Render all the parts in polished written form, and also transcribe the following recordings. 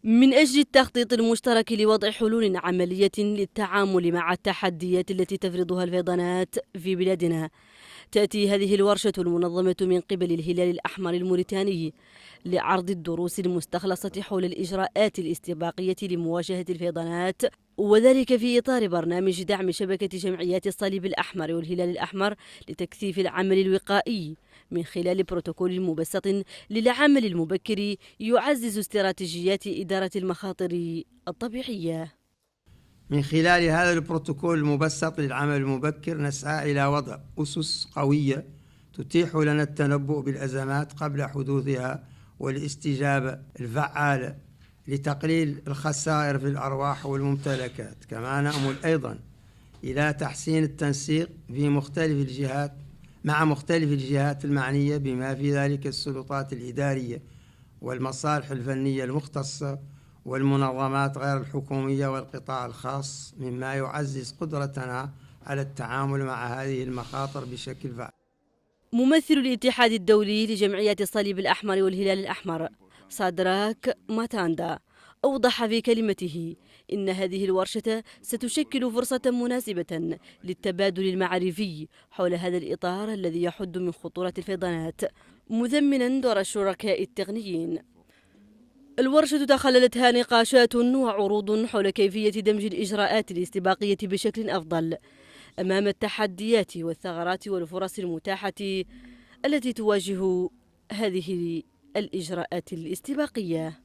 من أجل التخطيط المشترك لوضع حلول عملية للتعامل مع التحديات التي تفرضها الفيضانات في بلادنا، تأتي هذه الورشة المنظمة من قبل الهلال الأحمر الموريتاني لعرض الدروس المستخلصة حول الإجراءات الاستباقية لمواجهة الفيضانات، وذلك في إطار برنامج دعم شبكة جمعيات الصليب الأحمر والهلال الأحمر لتكثيف العمل الوقائي من خلال بروتوكول مبسط للعمل المبكر يعزز استراتيجيات إدارة المخاطر الطبيعية. من خلال هذا البروتوكول المبسط للعمل المبكر نسعى إلى وضع أسس قوية تتيح لنا التنبؤ بالأزمات قبل حدوثها والاستجابة الفعالة لتقليل الخسائر في الأرواح والممتلكات. كما نأمل أيضا إلى تحسين التنسيق في مختلف الجهات مع مختلف الجهات المعنية بما في ذلك السلطات الإدارية والمصالح الفنية المختصة والمنظمات غير الحكومية والقطاع الخاص، مما يعزز قدرتنا على التعامل مع هذه المخاطر بشكل فعال. ممثل الاتحاد الدولي لجمعيات الصليب الأحمر والهلال الأحمر سادراك ماتاندا أوضح في كلمته إن هذه الورشة ستشكل فرصة مناسبة للتبادل المعرفي حول هذا الإطار الذي يحد من خطورة الفيضانات، مثمنا دور الشركاء التقنيين. الورشة تخللتها نقاشات وعروض حول كيفية دمج الإجراءات الاستباقية بشكل أفضل أمام التحديات والثغرات والفرص المتاحة التي تواجه هذه الإجراءات الاستباقية.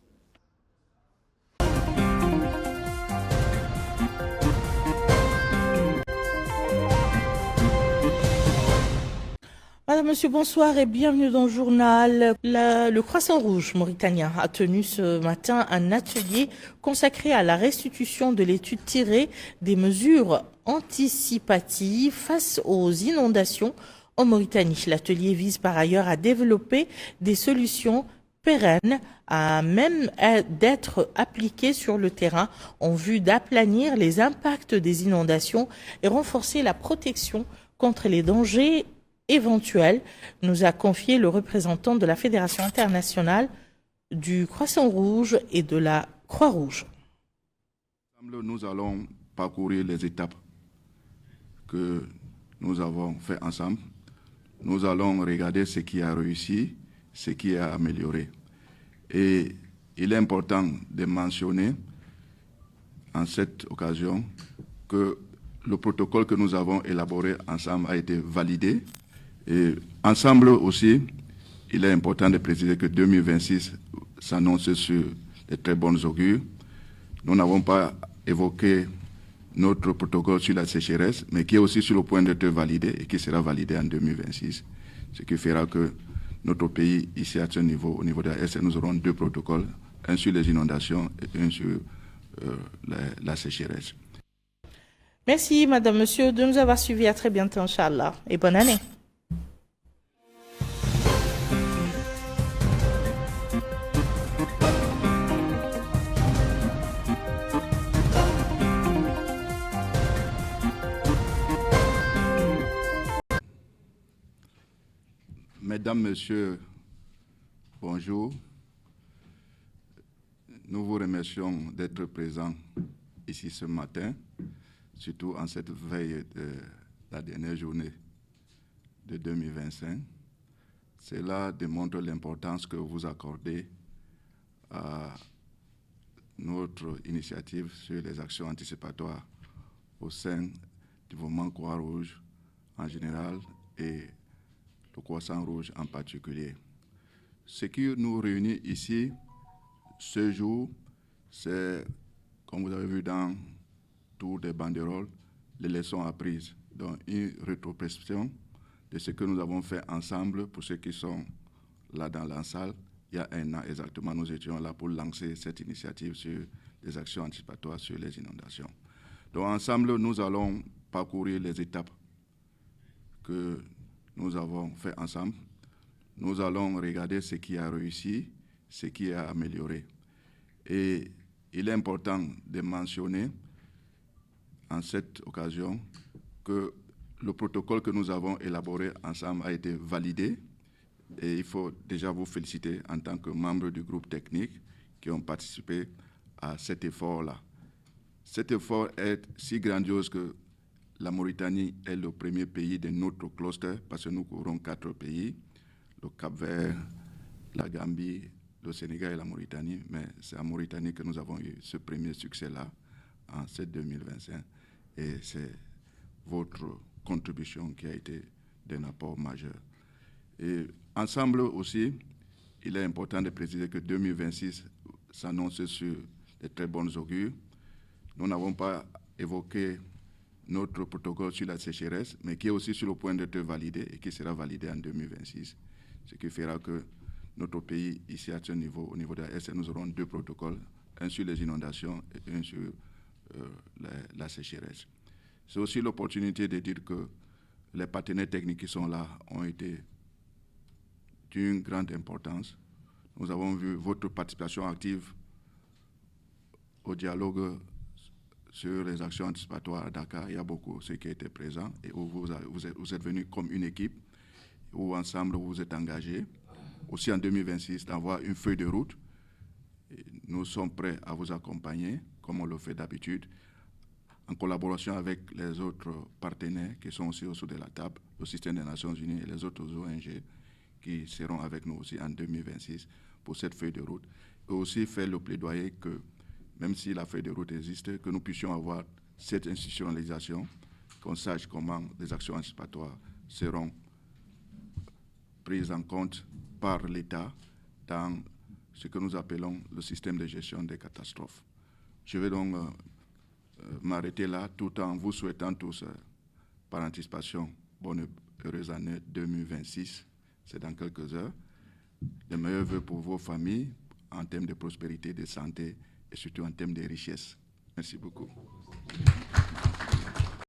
Madame, Monsieur, bonsoir et bienvenue dans le journal. Le Croissant Rouge mauritanien a tenu ce matin un atelier consacré à la restitution de l'étude tirée des mesures anticipatives face aux inondations en Mauritanie. L'atelier vise par ailleurs à développer des solutions pérennes à même d'être appliquées sur le terrain en vue d'aplanir les impacts des inondations et renforcer la protection contre les dangers éventuel, nous a confié le représentant de la Fédération internationale du Croissant Rouge et de la Croix-Rouge. Nous allons parcourir les étapes que nous avons fait ensemble. Nous allons regarder ce qui a réussi, ce qui a amélioré. Et il est important de mentionner en cette occasion que le protocole que nous avons élaboré ensemble a été validé. Et ensemble aussi, il est important de préciser que 2026 s'annonce sur de très bonnes augures. Nous n'avons pas évoqué notre protocole sur la sécheresse, mais qui est aussi sur le point d'être validé et qui sera validé en 2026. Ce qui fera que notre pays, ici à ce niveau, au niveau de la RC, nous aurons deux protocoles, un sur les inondations et un sur la sécheresse. Merci, Madame, Monsieur, de nous avoir suivis. À très bientôt, Inch'Allah, et bonne année. Mesdames, Messieurs, bonjour. Nous vous remercions d'être présents ici ce matin, surtout en cette veille de la dernière journée de 2025. Cela démontre l'importance que vous accordez à notre initiative sur les actions anticipatoires au sein du mouvement Croix-Rouge en général et le Croissant Rouge en particulier. Ce qui nous réunit ici ce jour, c'est, comme vous avez vu dans tous les banderoles, les leçons apprises, donc une rétrospection de ce que nous avons fait ensemble. Pour ceux qui sont là dans la salle, il y a un an exactement, nous étions là pour lancer cette initiative sur les actions anticipatoires sur les inondations. Donc ensemble, nous allons parcourir les étapes que nous avons fait ensemble. Nous allons regarder ce qui a réussi, ce qui a amélioré. Et il est important de mentionner en cette occasion que le protocole que nous avons élaboré ensemble a été validé et il faut déjà vous féliciter en tant que membre du groupe technique qui ont participé à cet effort-là. Cet effort est si grandiose que la Mauritanie est le premier pays de notre cluster, parce que nous couvrons 4 pays, le Cap-Vert, la Gambie, le Sénégal et la Mauritanie, mais c'est en Mauritanie que nous avons eu ce premier succès-là en cette 2025. Et c'est votre contribution qui a été d'un apport majeur. Et ensemble aussi, il est important de préciser que 2026 s'annonce sur de très bonnes augures. Nous n'avons pas évoqué notre protocole sur la sécheresse, mais qui est aussi sur le point d'être validé et qui sera validé en 2026, ce qui fera que notre pays, ici à ce niveau, au niveau de la SN, nous aurons 2 protocoles, un sur les inondations et un sur la sécheresse. C'est aussi l'opportunité de dire que les partenaires techniques qui sont là ont été d'une grande importance. Nous avons vu votre participation active au dialogue sur les actions anticipatoires à Dakar. Il y a beaucoup ceux qui étaient présents et où vous êtes venus comme une équipe, où ensemble vous êtes engagés. Aussi en 2026, d'avoir une feuille de route. Et nous sommes prêts à vous accompagner, comme on le fait d'habitude, en collaboration avec les autres partenaires qui sont aussi au-dessous de la table, le système des Nations Unies et les autres ONG qui seront avec nous aussi en 2026 pour cette feuille de route. Et aussi faire le plaidoyer que, même si la feuille de route existe, que nous puissions avoir cette institutionnalisation, qu'on sache comment les actions anticipatoires seront prises en compte par l'État dans ce que nous appelons le système de gestion des catastrophes. Je vais donc m'arrêter là tout en vous souhaitant tous, par anticipation, bonne heureuse année 2026. C'est dans quelques heures. Les meilleurs vœux pour vos familles en termes de prospérité, de santé et surtout en termes de richesse. Merci beaucoup.